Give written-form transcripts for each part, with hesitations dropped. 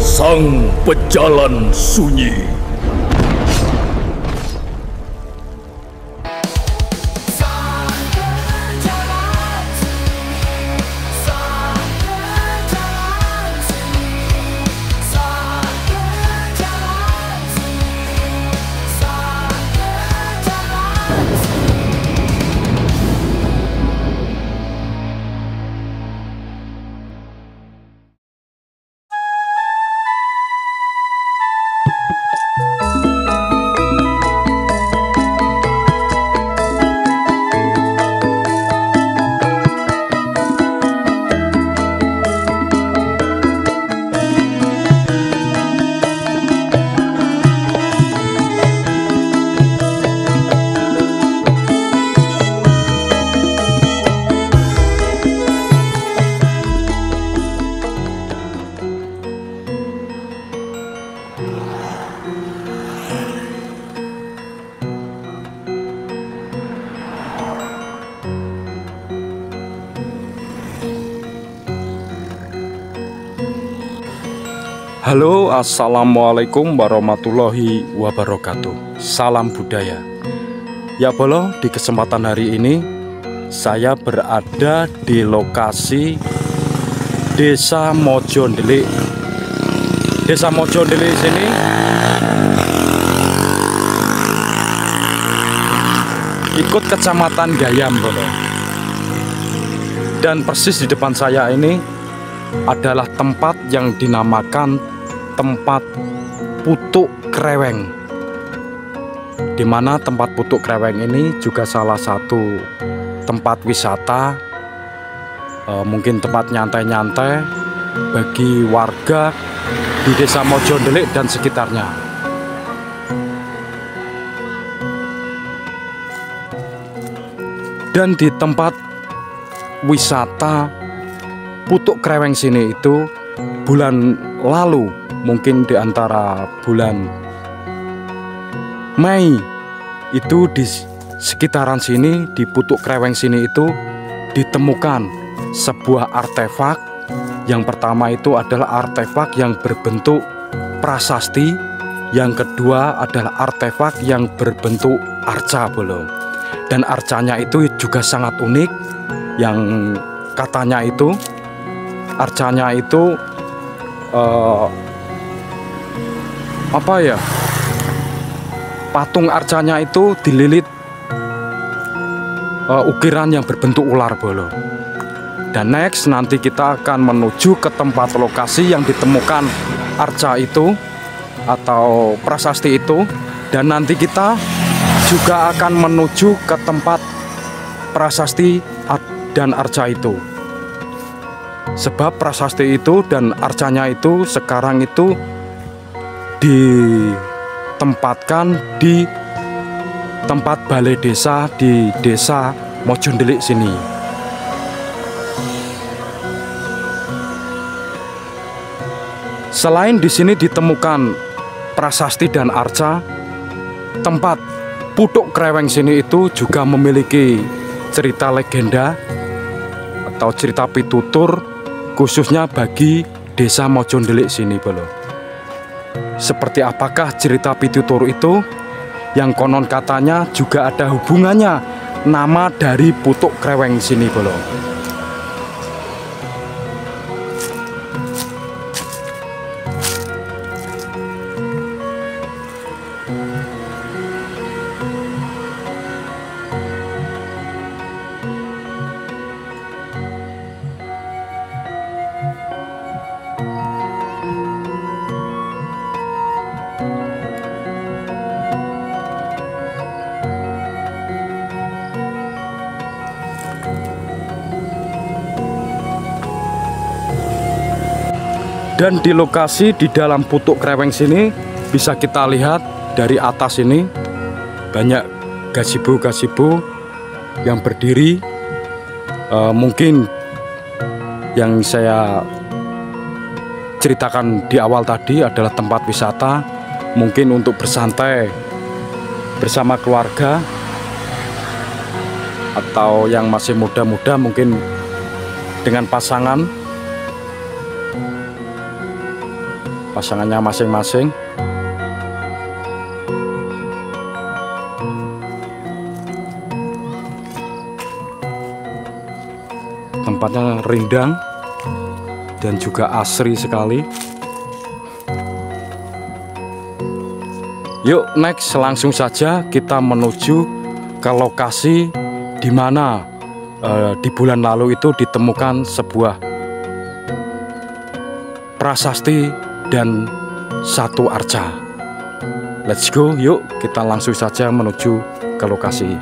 Sang Pejalan Sunyi. Halo, assalamualaikum warahmatullahi wabarakatuh. Salam budaya. Ya bolo, di kesempatan hari ini saya berada di lokasi Desa Mojondelik. Desa Mojondelik sini ikut Kecamatan Gayam bolo. Dan persis di depan saya ini adalah tempat yang dinamakan tempat Putuk Kreweng, di mana tempat Putuk Kreweng ini juga salah satu tempat wisata, mungkin tempat nyantai-nyantai bagi warga di Desa Mojondelik dan sekitarnya. Dan di tempat wisata Putuk Kreweng sini itu bulan lalu, mungkin di antara bulan Mei, itu di sekitaran sini, di Putuk Kreweng sini itu ditemukan sebuah artefak. Yang pertama itu adalah artefak yang berbentuk prasasti, yang kedua adalah artefak yang berbentuk arca bolo. Dan arcanya itu juga sangat unik, yang katanya itu arcanya itu patung arcanya itu dililit ukiran yang berbentuk ular bolo. Dan next nanti kita akan menuju ke tempat lokasi yang ditemukan arca itu atau prasasti itu, dan nanti kita juga akan menuju ke tempat prasasti dan arca itu. Sebab prasasti itu dan arcanya itu sekarang itu ditempatkan di tempat balai desa di Desa Mojondelik sini. Selain di sini ditemukan prasasti dan arca, tempat Putuk Kreweng sini itu juga memiliki cerita legenda atau cerita pitutur, khususnya bagi Desa Mojondelik sini bolo. Seperti apakah cerita pitutur itu? Yang konon katanya juga ada hubungannya nama dari Putuk Kreweng sini bolo. Dan di lokasi di dalam Putuk Kreweng sini bisa kita lihat dari atas ini banyak gazebo-gazebo yang berdiri. Mungkin yang saya ceritakan di awal tadi adalah tempat wisata, mungkin untuk bersantai bersama keluarga, atau yang masih muda-muda mungkin dengan pasangan. pasangannya masing-masing. Tempatnya rindang dan juga asri sekali. Yuk next, langsung saja kita menuju ke lokasi di mana di bulan lalu itu ditemukan sebuah prasasti dan satu arca. Let's go, yuk kita langsung saja menuju ke lokasi.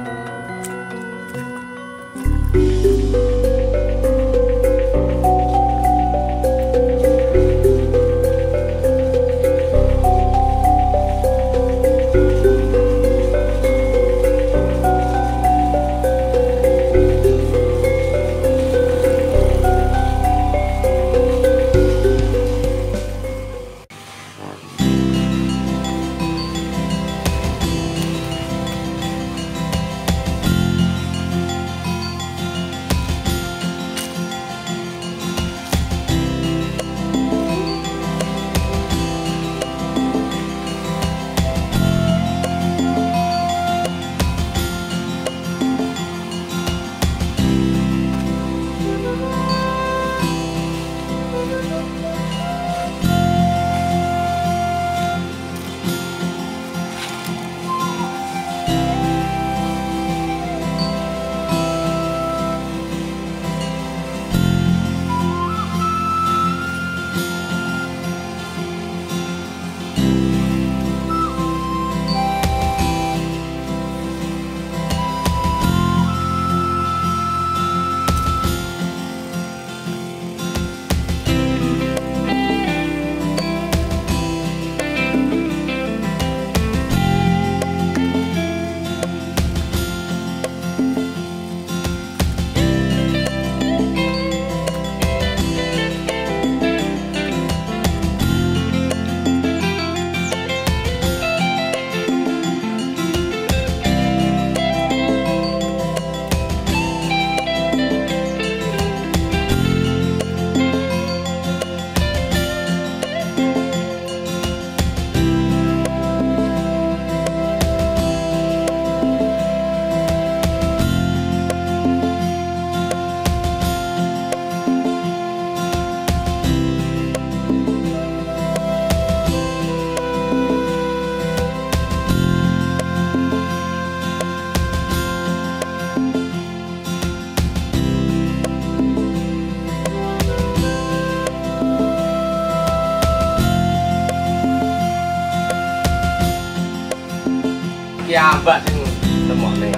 Ya mbak sing temokne.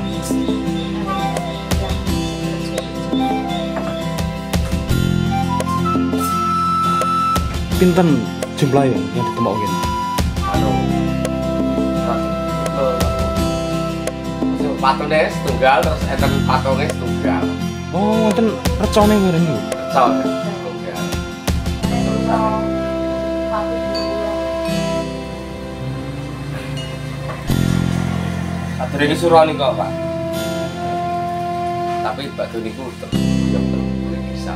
Pinten jumlahnya yang ditemukan? Anu. Patungnya setunggal terus enten patungnya setunggal. Oh, enten recone bareng iki. Recon setunggal. Atur ini suruhan nih kok Pak. Tapi batu niku terus yang boleh bisa.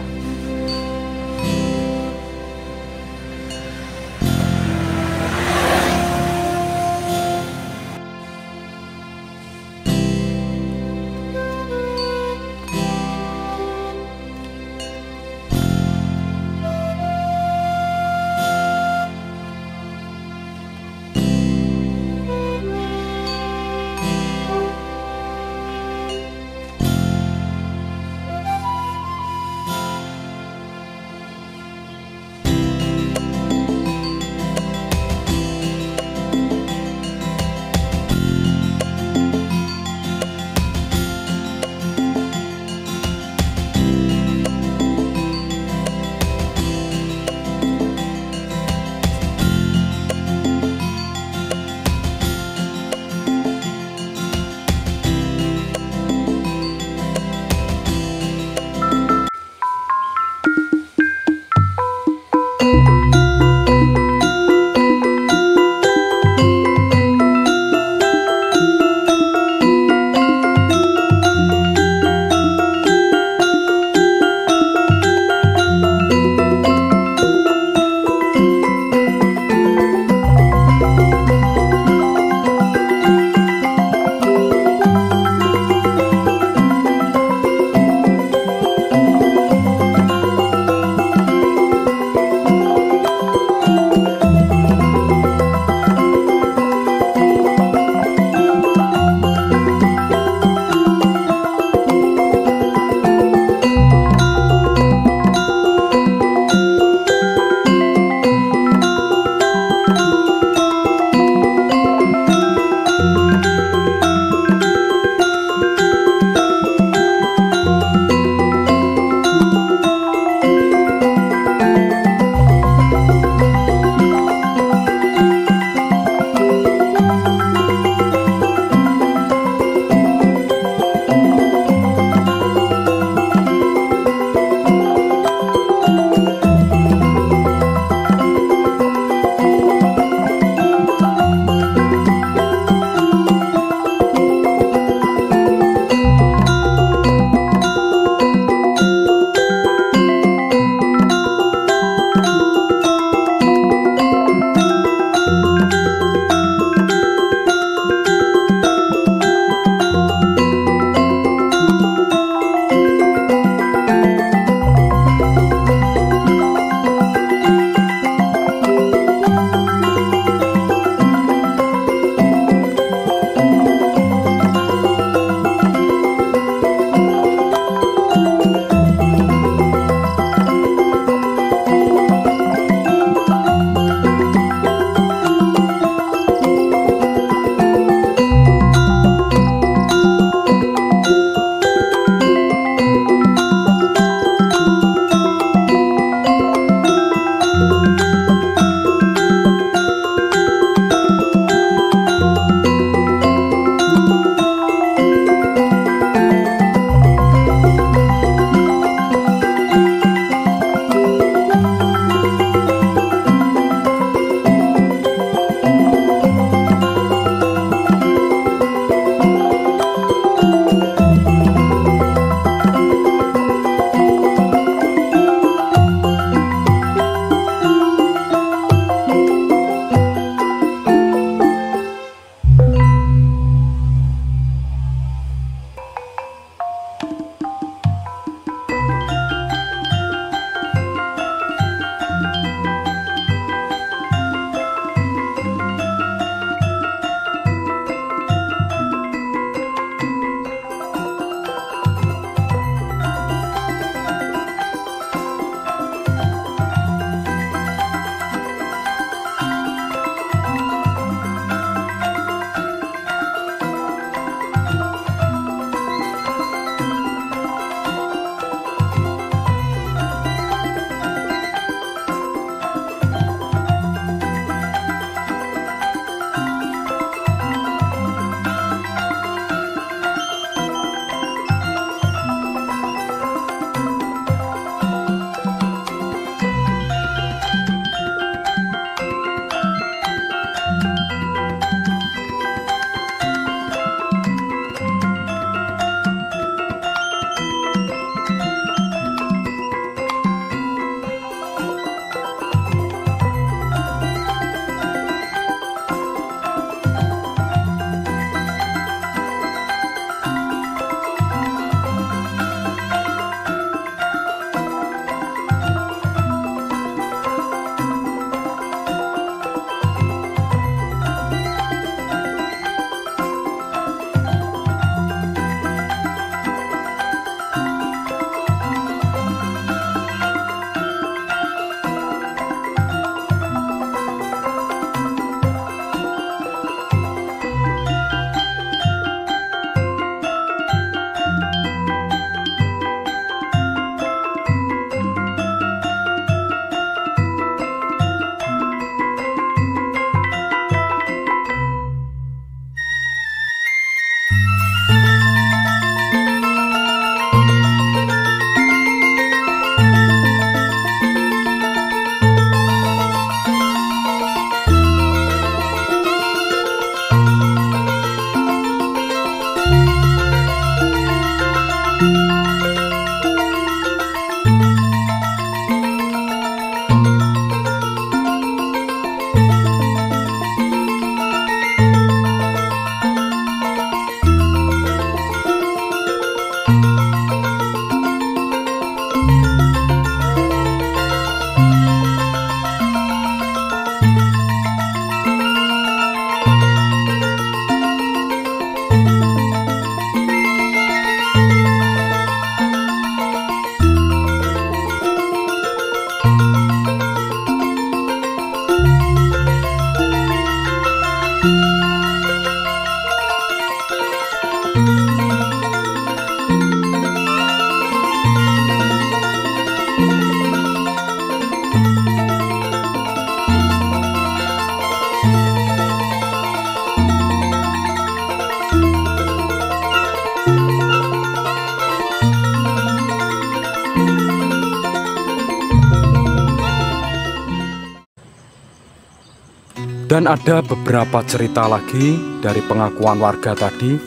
Dan ada beberapa cerita lagi dari pengakuan warga tadi.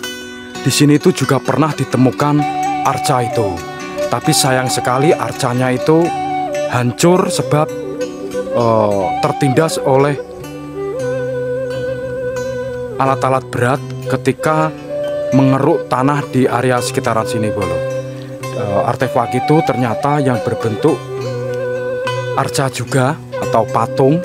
Di sini itu juga pernah ditemukan arca itu. Tapi sayang sekali arcanya itu hancur sebab tertindas oleh alat-alat berat ketika mengeruk tanah di area sekitaran sini, Bolo. Artefak itu ternyata yang berbentuk arca juga atau patung.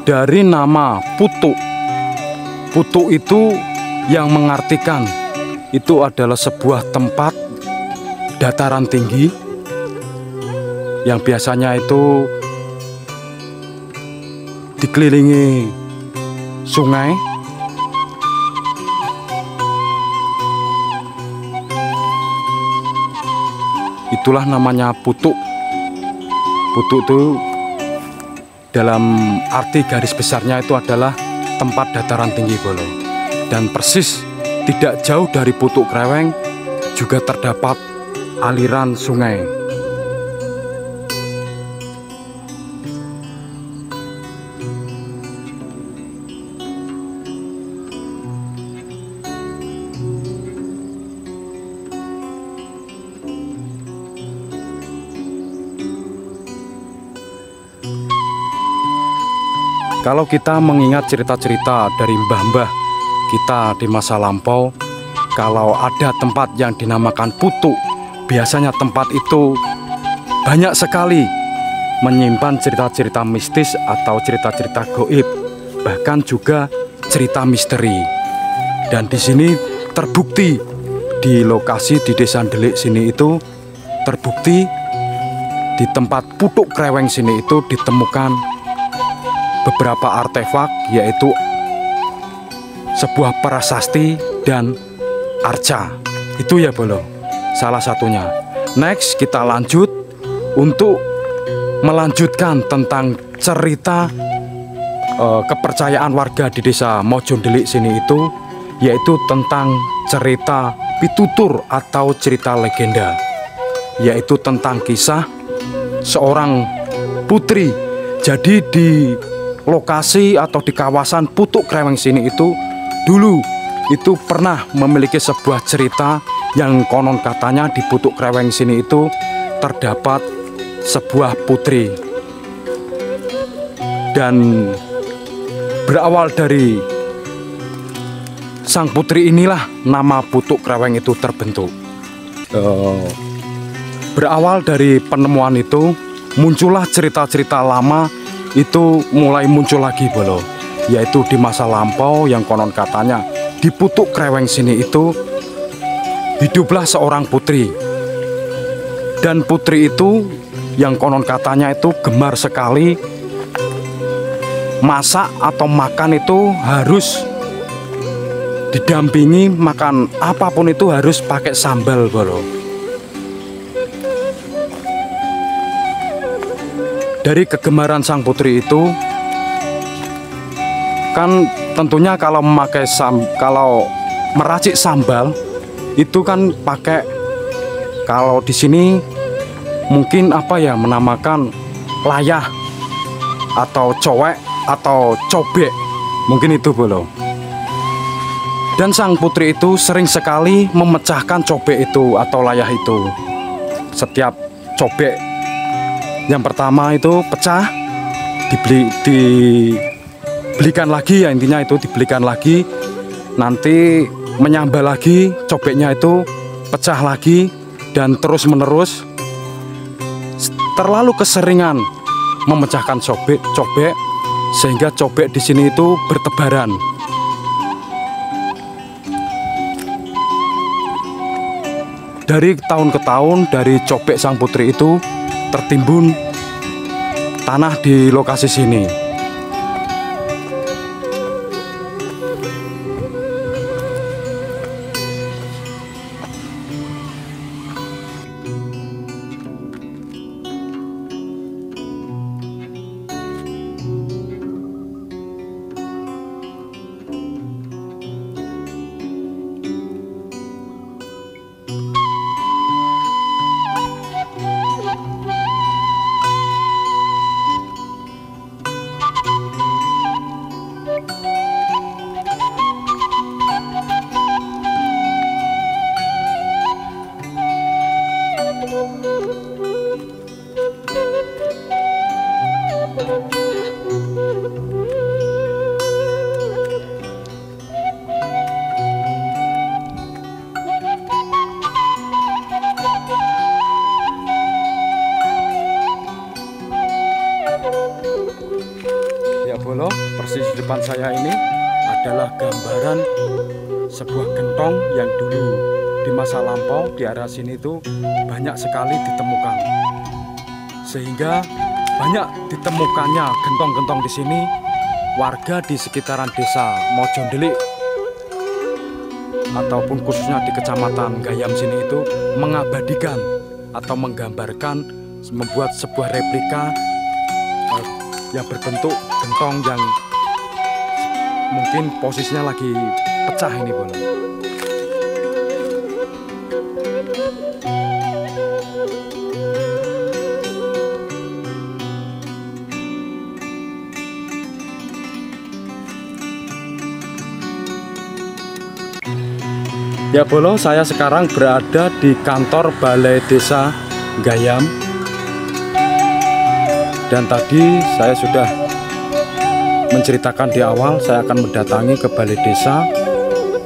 Dari nama Putuk. Putuk itu yang mengartikan itu adalah sebuah tempat dataran tinggi yang biasanya itu dikelilingi sungai. Itulah namanya Putuk. Putuk itu dalam arti garis besarnya itu adalah tempat dataran tinggi, Bolo. Dan persis tidak jauh dari Putuk Kreweng juga terdapat aliran sungai. Kalau kita mengingat cerita-cerita dari mbah-mbah kita di masa lampau, kalau ada tempat yang dinamakan Putuk, biasanya tempat itu banyak sekali menyimpan cerita-cerita mistis atau cerita-cerita gaib, bahkan juga cerita misteri. Dan di sini terbukti di lokasi di Desa Ndelik sini itu terbukti di tempat Putuk Kreweng sini itu ditemukan beberapa artefak, yaitu sebuah prasasti dan arca. Itu ya, Bolo, salah satunya. Next kita lanjut untuk melanjutkan tentang cerita kepercayaan warga di Desa Mojo Ndelik sini itu, yaitu tentang cerita pitutur atau cerita legenda, yaitu tentang kisah seorang putri. Jadi di lokasi atau di kawasan Putuk Kreweng sini itu dulu itu pernah memiliki sebuah cerita yang konon katanya di Putuk Kreweng sini itu terdapat sebuah putri. Dan berawal dari sang putri inilah nama Putuk Kreweng itu terbentuk. Berawal dari penemuan itu muncullah cerita-cerita lama itu mulai muncul lagi, Bolo, yaitu di masa lampau yang konon katanya di Putuk Kreweng sini itu hiduplah seorang putri. Dan putri itu yang konon katanya itu gemar sekali masak atau makan itu harus didampingi, makan apapun itu harus pakai sambal, Bolo. Dari kegemaran sang putri itu kan tentunya kalau kalau meracik sambal itu kan pakai, kalau di sini mungkin apa ya, menamakan layah atau cowek atau cobek, mungkin itu, Bolo. Dan sang putri itu sering sekali memecahkan cobek itu atau layah itu. Setiap cobek yang pertama itu pecah, dibelikan lagi, ya intinya itu dibelikan lagi, nanti menyambal lagi, cobeknya itu pecah lagi, dan terus menerus. Terlalu keseringan memecahkan cobek sehingga cobek di sini itu bertebaran. Dari tahun ke tahun, dari cobek sang putri itu tertimbun tanah di lokasi sini. Bolo, persis di depan saya ini adalah gambaran sebuah gentong yang dulu di masa lampau di area sini itu banyak sekali ditemukan. Sehingga banyak ditemukannya gentong-gentong di sini, warga di sekitaran desa Mojondelik ataupun khususnya di kecamatan Gayam sini itu mengabadikan atau menggambarkan, membuat sebuah replika yang berbentuk gentong yang mungkin posisinya lagi pecah ini, Bolo. Ya, Bolo, saya sekarang berada di kantor Balai Desa Gayam. Dan tadi saya sudah menceritakan di awal, saya akan mendatangi ke balai desa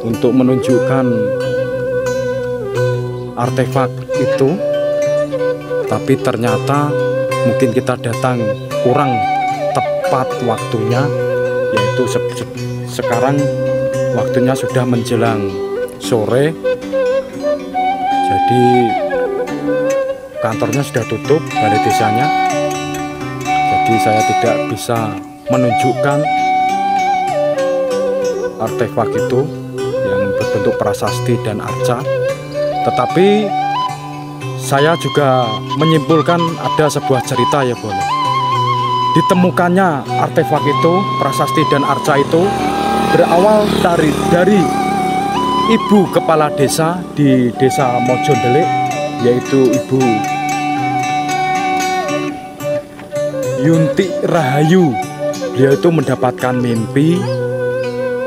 untuk menunjukkan artefak itu. Tapi ternyata mungkin kita datang kurang tepat waktunya, yaitu sekarang waktunya sudah menjelang sore. Jadi kantornya sudah tutup, balai desanya. Jadi saya tidak bisa menunjukkan artefak itu yang berbentuk prasasti dan arca. Tetapi saya juga menyimpulkan ada sebuah cerita, ya, Bolo. Ditemukannya artefak itu, prasasti dan arca itu berawal dari ibu kepala desa di desa Mojondelik, yaitu Ibu Yunti Rahayu. Beliau itu mendapatkan mimpi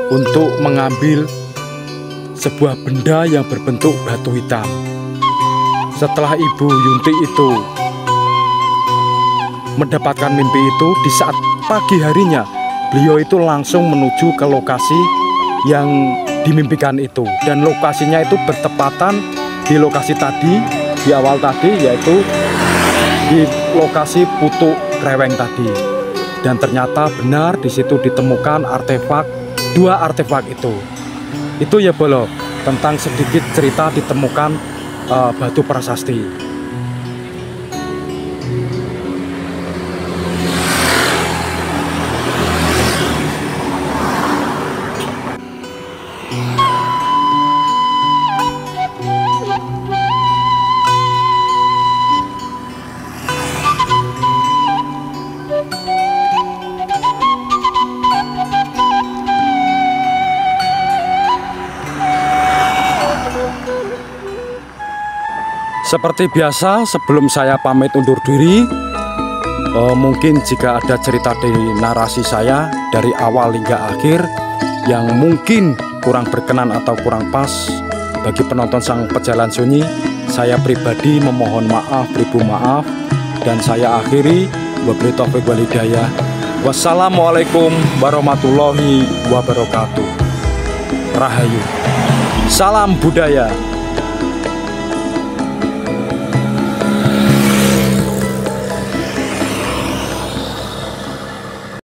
untuk mengambil sebuah benda yang berbentuk batu hitam. Setelah Ibu Yunti itu mendapatkan mimpi itu, di saat pagi harinya beliau itu langsung menuju ke lokasi yang dimimpikan itu. Dan lokasinya itu bertepatan di lokasi tadi, di awal tadi, yaitu di lokasi Putuk Kreweng tadi. Dan ternyata benar di situ ditemukan artefak, dua artefak itu. Itu, ya, Bolo, tentang sedikit cerita ditemukan batu prasasti. Seperti biasa, sebelum saya pamit undur diri, mungkin jika ada cerita di narasi saya dari awal hingga akhir yang mungkin kurang berkenan atau kurang pas bagi penonton Sang Pejalan Sunyi, saya pribadi memohon maaf, ribu maaf, dan saya akhiri. Wabillahi taufiq wal hidayah. Wassalamualaikum warahmatullahi wabarakatuh. Rahayu. Salam budaya.